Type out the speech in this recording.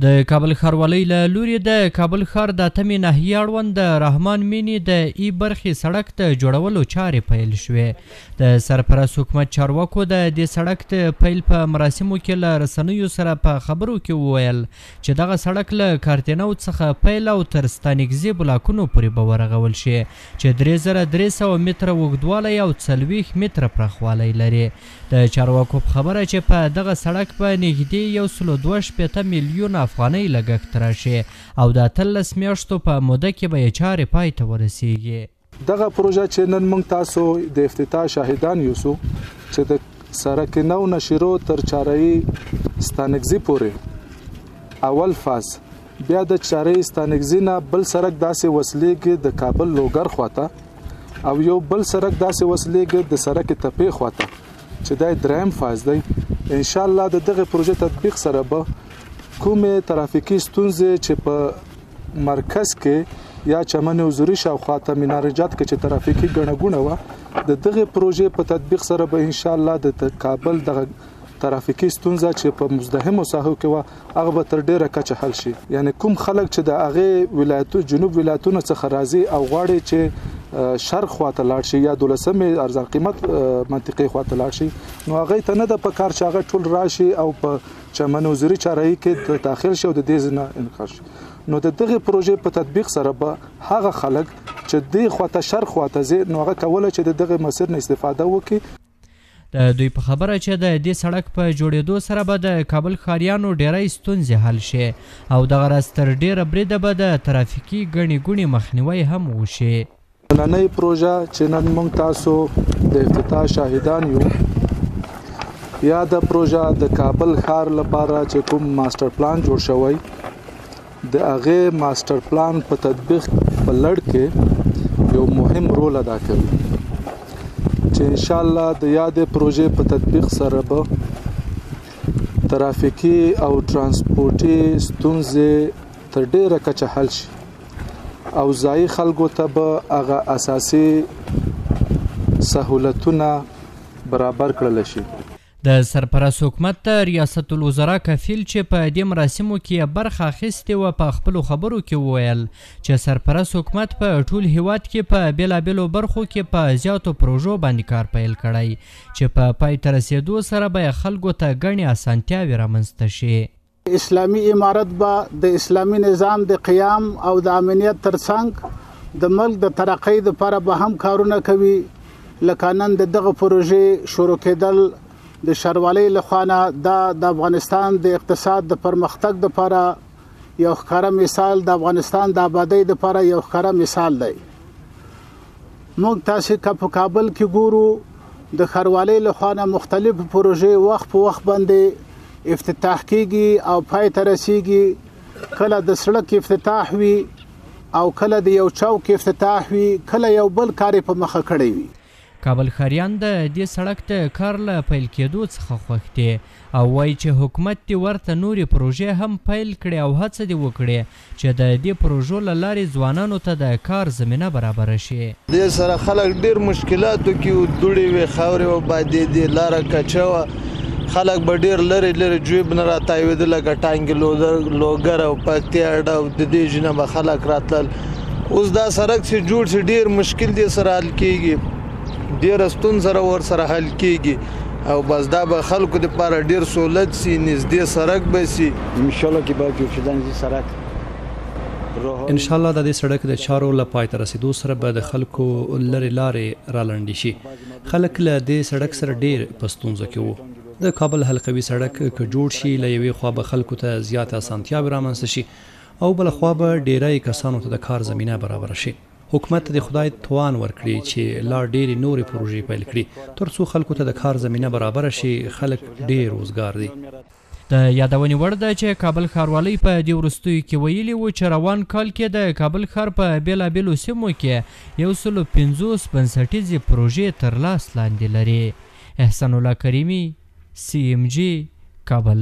د کابل ښاروالۍ له لوري د کابل ښار د اتمې ناحیې اړوند د رحمان مینې د ای برخې سړک د جوړولو چارې پیل شوې. د سرپرست حکومت چارواکو د دې سړک د پیل په مراسمو کې له رسنیو سره په خبرو کې وویل چې دغه سړک له کارتینو څخه پیل او تر ستانکزي بلاکونو پورې به ورغول شي چې 3300 متره اوږدوالی او 40 متره پراخوالی لري. د چارواکو په خبره چې په دغه سړک به نږدې 162 میلیونه افغانۍ لګښت راشي او د 13 میاشتو په موده کې به یې چارې پای ته ورسیږي. دغه پروژه چې نن موږ تاسو د افتتاح شاهدان یوسو چې د سړک نو نشرو تر چاره‌ای ستانکزي پورې اول فاز، بیا د چاره‌ای ستانکزي نه بل سړک داسې وصلېږي د کابل لوګر خواته او یو بل سړک داسې وصلېږي د سړک تپې خواته چې دا دریم فاز دی. ان شاء الله د دغه پروژې تطبیق سره به کومې ترافیکي ستونزې چې په مرکز کې یا چمن حضوري شاوخواته مینارجات کې چې ترافیکي ګڼه ګوڼه وه د دغه پروژې په تطبیق سره به ان شاء الله د کابل دغه ترافیکي ستونزه چې په مزدحمو ساحو کې وه هغه به تر ډیره کچه حل شي. یعنی کوم خلک چې د هغې ولایتو جنوب ولایتونو څخه راځي او غواړي چې شرق خواته لاړ شي یا 12 ارزان قیمت منطقې خواته لاړ شي نو هغې ته نه ده په کار چې هغه ټول راشي او په چمن حضوري چاره‌ای کې داخل شي او د دې ځای نه انتقال شي. نو د دغه پروژې په تطبیق سره به هغه خلک چې دې خواته شرق خواته ځي نو هغه کولی چې د دغه مسیر نه استفاده وکړي. د دوی په خبره چې د دې سړک په جوړېدو سره به د کابل ښاریانو ډیری ستونزې حل شي او دغه راز تر ډیره بریده به د ترافیکي ګڼې ګوڼې مخنیوی هم وشي. نننۍ پروژه چې نن موږ تاسو د افتتاح شاهدان یو یا د پروژه د کابل ښار لپاره چې کوم ماستر پلان جوړ شوی د هغې ماستر پلان په تطبیق په لړ کې یو مهم رول ادا کوي چې ان شاء الله د یادې پروژې په تطبیق سره به ترافیکي او ترانسپورتي ستونزې تر ډیره کچه حل شي او ځایي خلکو ته به هغه اساسي سهولتونه برابر کړل شي. د سرپرست حکومت د ریاست الوزرا کفیل چې په دې مراسمو کې برخه اخیستې وه په خپلو خبرو کې وویل چې سرپرست حکومت په ټول هیواد کې په بیلابیلو برخو کې په زیاتو پروژو باندې کار پیل کړی چې په پای ته رسېدو سره به یې خلکو ته ګڼې اسانتیاوې رامنځته شي. اسلامي امارت به د اسلامي نظام د قیام او د امنیت ترڅنګ د ملک د ترقۍ لپاره به هم کارونه کوي. لکه نن دغه پروژې شروع کېدل د ښاروالۍ لخوا نه د افغانستان د اقتصاد د پرمختګ لپاره یو ښکاره مثال، د افغانستان د آبادۍ لپاره یو ښکاره مثال دی. موږ تاسې که په کابل کې ګورو د ښاروالۍ لخوا نه مختلفو پروژې وخت په وخت باندې افتتاح کیږي او پای ته رسیږي. کله د سړک افتتاح وي او کله د یو چوک افتتاح وي، کله یو بل کار په مخه کړی وي. کابل ښاریان د دې سړک د کار له پیل کېدو څخه خوښ دي او وایي چې حکومت دې ورته نورې پروژې هم پیل کړي او هڅه دې وکړي چې د دې پروژو له لارې ځوانانو ته د کار زمینه برابره شي. دې سره خلک ډېر مشکلاتو کې دوړې وې، خاورې وبادېدې، لاره کچه وه، خلک به ډېر لرې لرې جویب نه راتاوېده لکه ټانګې لوګر او پکتیا اډه او د دې ژنه به خلک راتلل. اوس دا سړک چې جوړ شي ډېر مشکل دې سره حل کېږي، ډېره ستونزه ورسره حل کېږي او بس دا به خلکو دپاره ډېر سهولت سي، نږدې سړک به سي. انشاءالله کې به جوړ شدن دې سړک انشاءالله د دې سړک د چارو له پای ته رسېدو سره به د خلکو لرې لارې رالنډې شي. خلک له دې سړک سره ډېر په ستونزه کې وو. د کابل حلقوي سړک که جوړ شي له یوې خوا به خلکو ته زیاته اسانتیاوې رامنځته شي او بله خوا به ډېری کسانو ته د کار زمینه برابره شي. حکومت ته د خدای توان ورکړي چې لا ډېرې نورې پروژې پیل کړي تر څو خلکو ته د کار زمینه برابره شي. خلک ډېر روزګار دي. د یادونې وړ ده چې کابل ښاروالۍ په دې وروستیو کې ویلي وو چې روان کال کې د کابل ښار په بیلابیلو سیمو کې 150 بنسټیزې پروژې تر لاس لاندې لري. احسان الله کریمي، CMG، کابل.